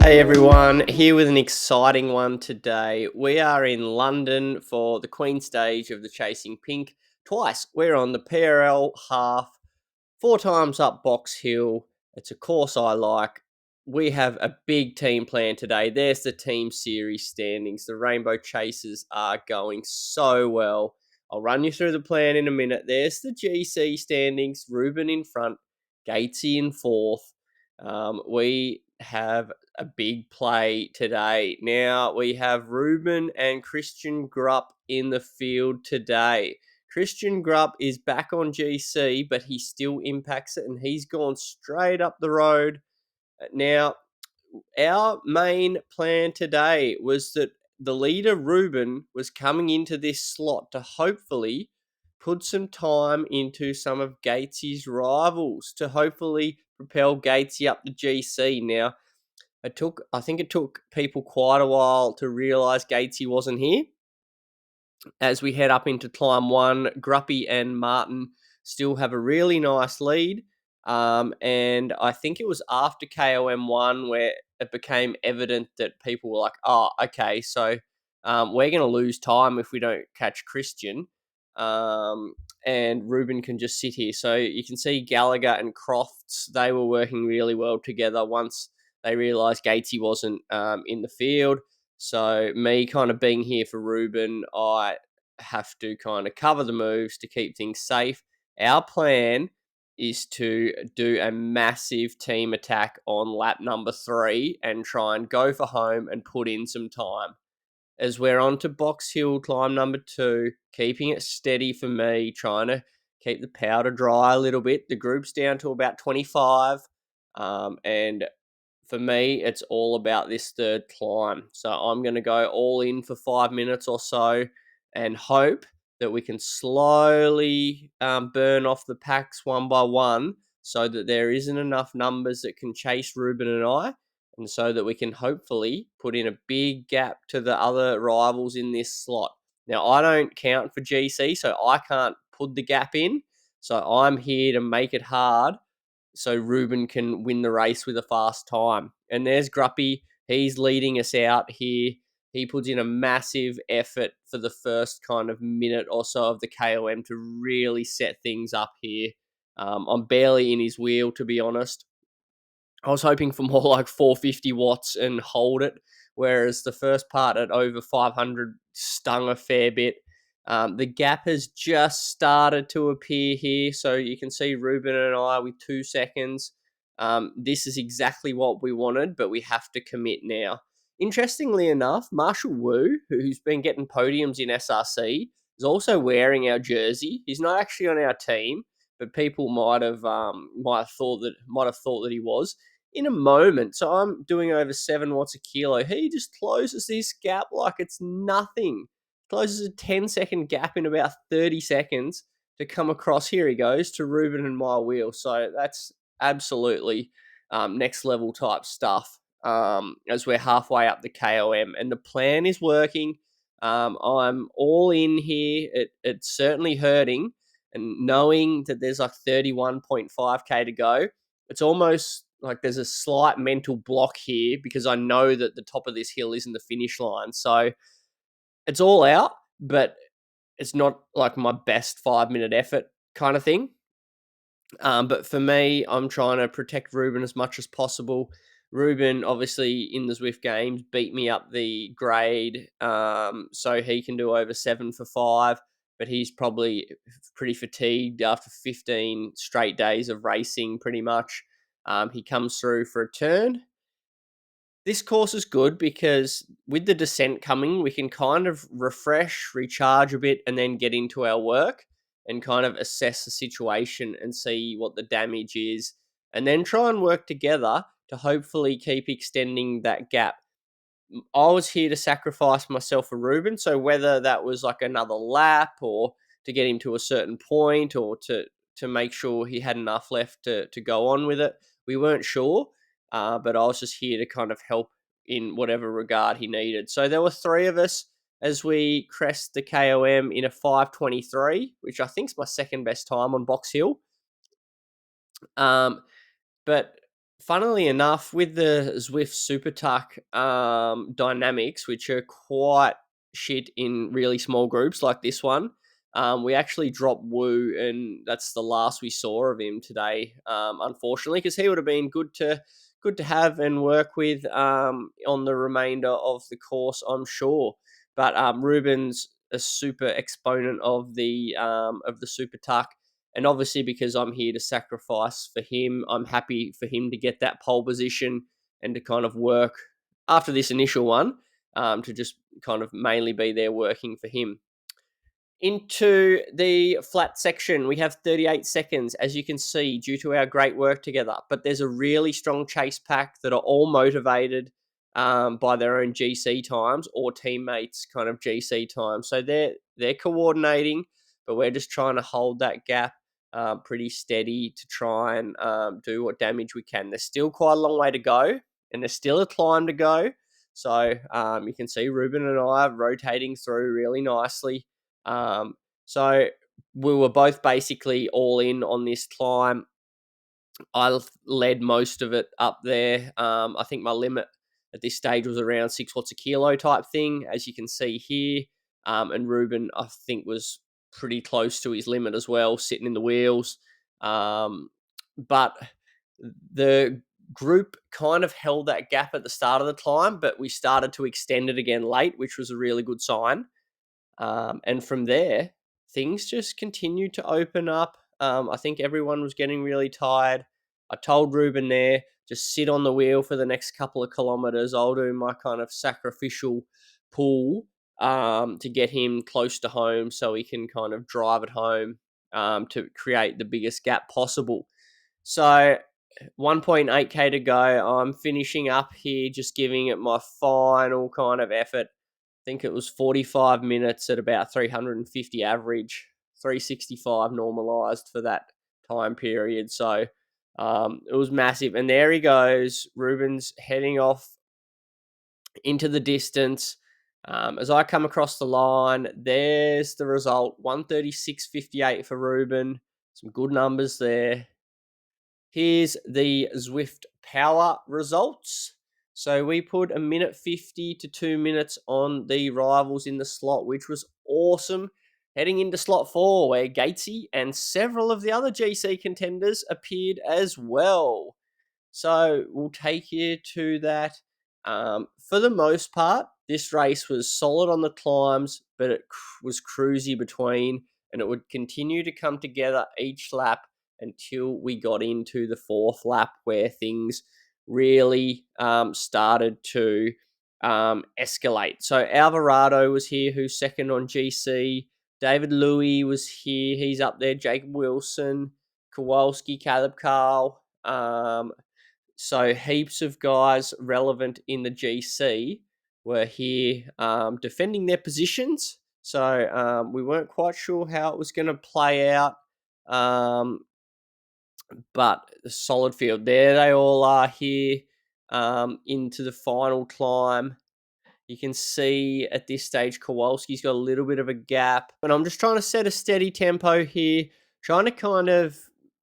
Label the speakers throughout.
Speaker 1: Hey everyone, here with an exciting one today. We are in London for the Queen stage of the Chasing Pink. Twice. We're on the PRL half, 4 times up Box Hill. It's a course I like. We have a big team plan today. There's the team series standings. The Rainbow Chasers are going so well. I'll run you through the plan in a minute. There's the GC standings. Ruben in front, Gatesy in fourth. We have a big play today. Now we have Ruben and Christian Grupp in the field today. Christian Grupp is back on GC, but he still impacts it, and he's gone straight up the road. Now, our main plan today was that the leader, Ruben, was coming into this slot to hopefully put some time into some of Gatesy's rivals to hopefully propel Gatesy up the GC. Now, I think it took people quite a while to realise Gatesy wasn't here. As we head up into climb one, Gruppy and Martin still have a really nice lead. And I think it was after KOM 1 where it became evident that people were like, oh, okay, so we're going to lose time if we don't catch Christian. And Ruben can just sit here. So you can see Gallagher and Crofts, they were working really well together once they realised Gatesy wasn't in the field. So me kind of being here for Ruben, I have to kind of cover the moves to keep things safe. Our plan is to do a massive team attack on lap number 3 and try and go for home and put in some time. As we're on to Box Hill climb number 2, keeping it steady for me, trying to keep the powder dry a little bit. The group's down to about 25, and for me, it's all about this third climb. So I'm going to go all in for 5 minutes or so and hope that we can slowly burn off the packs one by one so that there isn't enough numbers that can chase Ruben and I, and so that we can hopefully put in a big gap to the other rivals in this slot. Now, I don't count for GC, so I can't put the gap in. So I'm here to make it hard so Ruben can win the race with a fast time. And there's Gruppy. He's leading us out here. He puts in a massive effort for the first kind of minute or so of the KOM to really set things up here. I'm barely in his wheel, to be honest. I was hoping for more like 450 watts and hold it, whereas the first part at over 500 stung a fair bit. The gap has just started to appear here, so you can see Ruben and I with 2 seconds. This is exactly what we wanted, but we have to commit now. Interestingly enough, Marshall Wu, who's been getting podiums in SRC, is also wearing our jersey. He's not actually on our team, but people might have thought that he was. In a moment, so I'm doing over 7 watts a kilo. He just closes this gap like it's nothing. Closes a 10-second gap in about 30 seconds to come across. Here he goes to Ruben and my wheel. So that's absolutely next level type stuff. As we're halfway up the KOM, and the plan is working. I'm all in here. It's certainly hurting, and knowing that there's like 31.5k to go, it's almost like there's a slight mental block here because I know that the top of this hill isn't the finish line. So it's all out, but it's not like my best 5-minute effort kind of thing. But for me, I'm trying to protect Ruben as much as possible. Ruben, obviously, in the Zwift games, beat me up the grade, so he can do over 7 for 5, but he's probably pretty fatigued after 15 straight days of racing, pretty much. He comes through for a turn. This course is good because with the descent coming, we can kind of refresh, recharge a bit, and then get into our work and kind of assess the situation and see what the damage is, and then try and work together to hopefully keep extending that gap. I was here to sacrifice myself for Ruben, so whether that was like another lap or to get him to a certain point or to make sure he had enough left to go on with it, we weren't sure. But I was just here to kind of help in whatever regard he needed. So there were 3 of us as we crest the KOM in a 5:23, which I think is my second best time on Box Hill. But funnily enough, with the Zwift Super Tuck dynamics, which are quite shit in really small groups like this one, we actually dropped Woo, and that's the last we saw of him today. Unfortunately, because he would have been good to have and work with on the remainder of the course, I'm sure. But Ruben's a super exponent of the Super Tuck. And obviously, because I'm here to sacrifice for him, I'm happy for him to get that pole position and to kind of work after this initial one, to just kind of mainly be there working for him. Into the flat section, we have 38 seconds, as you can see, due to our great work together. But there's a really strong chase pack that are all motivated by their own GC times or teammates' kind of GC times. So they're coordinating, but we're just trying to hold that gap pretty steady to try and do what damage we can. There's still quite a long way to go, and there's still a climb to go. So you can see Ruben and I are rotating through really nicely. So we were both basically all in on this climb. I led most of it up there. I think my limit at this stage was around 6 watts a kilo type thing, as you can see here. And Ruben, I think, was pretty close to his limit as well, sitting in the wheels. But the group kind of held that gap at the start of the climb, but we started to extend it again late, which was a really good sign. And from there, things just continued to open up. I think everyone was getting really tired. I told Ruben there, just sit on the wheel for the next couple of kilometers. I'll do my kind of sacrificial pull to get him close to home so he can kind of drive it home to create the biggest gap possible. So 1.8k to go. I'm finishing up here, just giving it my final kind of effort. I think it was 45 minutes at about 350 average, 365 normalized for that time period. So it was massive. And there he goes. Ruben's heading off into the distance. As I come across the line, there's the result, 136.58 for Ruben. Some good numbers there. Here's the Zwift power results. So we put a minute 50 to 2 minutes on the rivals in the slot, which was awesome. Heading into slot 4, where Gatesy and several of the other GC contenders appeared as well. So we'll take you to that. For the most part, this race was solid on the climbs, but it was cruisy between, and it would continue to come together each lap until we got into the fourth lap, where things really started to escalate. So Alvarado was here, who's second on GC. David Louis was here. He's up there. Jacob Wilson, Kowalski, Caleb Carl. So heaps of guys relevant in the GC were here defending their positions. So we weren't quite sure how it was going to play out. But the solid field, there they all are here into the final climb. You can see at this stage, Kowalski's got a little bit of a gap. And I'm just trying to set a steady tempo here, trying to kind of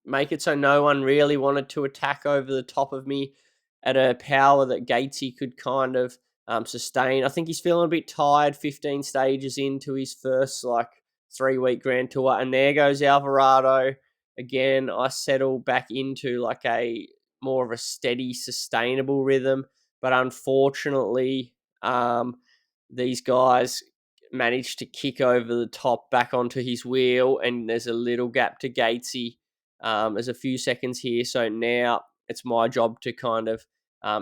Speaker 1: make it so no one really wanted to attack over the top of me at a power that Gatesy could kind of sustain. I think he's feeling a bit tired, 15 stages into his first 3-week Grand Tour. And there goes Alvarado. Again, I settle back into like a more of a steady, sustainable rhythm. But unfortunately, these guys managed to kick over the top back onto his wheel, and there's a little gap to Gatesy. There's a few seconds here, so now it's my job to kind of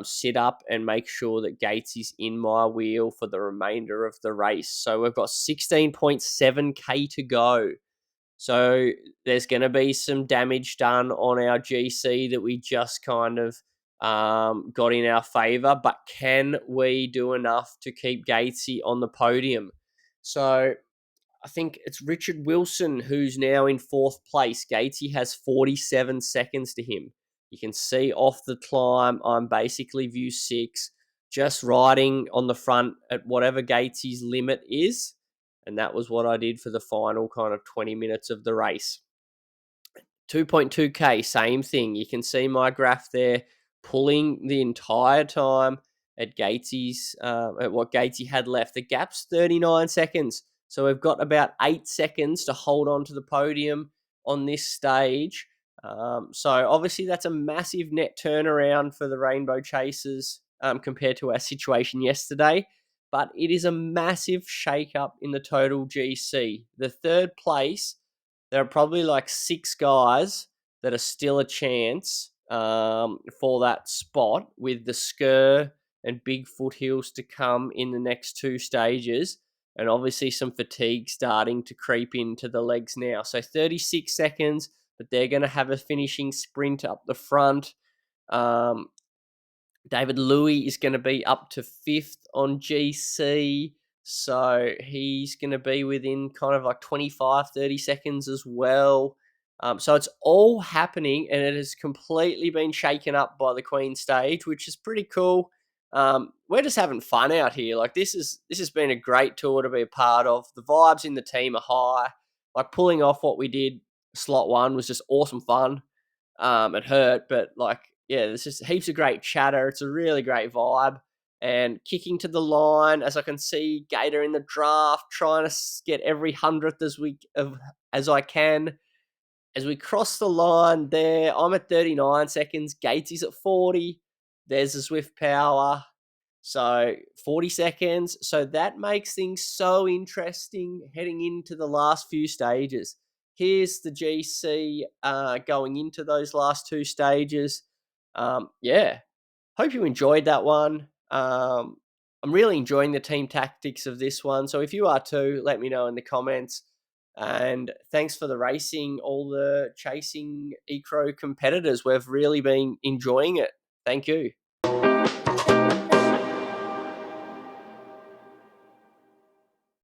Speaker 1: sit up and make sure that Gatesy's in my wheel for the remainder of the race. So we've got 16.7k to go. So there's going to be some damage done on our GC that we just kind of got in our favour. But can we do enough to keep Gatesy on the podium? So I think it's Richard Wilson who's now in fourth place. Gatesy has 47 seconds to him. You can see off the climb, I'm basically view 6, just riding on the front at whatever Gatesy's limit is. And that was what I did for the final kind of 20 minutes of the race. 2.2k, same thing. You can see my graph there, pulling the entire time at at what Gatesy had left. The gap's 39 seconds. So we've got about 8 seconds to hold on to the podium on this stage. So obviously that's a massive net turnaround for the Rainbow Chasers compared to our situation yesterday. But it is a massive shake-up in the total GC. The third place, there are probably like 6 guys that are still a chance for that spot, with the Skur and big foothills to come in the next 2 stages, and obviously some fatigue starting to creep into the legs now. So 36 seconds, but they're going to have a finishing sprint up the front. David Louis is going to be up to 5th on GC. So he's going to be within kind of like 25, 30 seconds as well. So it's all happening, and it has completely been shaken up by the Queen stage, which is pretty cool. We're just having fun out here. Like this has been a great tour to be a part of. The vibes in the team are high. Like pulling off what we did, slot 1 was just awesome fun. It hurt, but like, yeah, there's just heaps of great chatter. It's a really great vibe. And kicking to the line, as I can see Gator in the draft, trying to get every 100th as I can. As we cross the line there, I'm at 39 seconds. Gatesy's at 40. There's the Zwift power. So 40 seconds. So that makes things so interesting heading into the last few stages. Here's the GC going into those last 2 stages. Yeah, hope you enjoyed that one. I'm really enjoying the team tactics of this one. So if you are too, let me know in the comments. And thanks for the racing, all the chasing Ecro competitors. We've really been enjoying it. Thank you.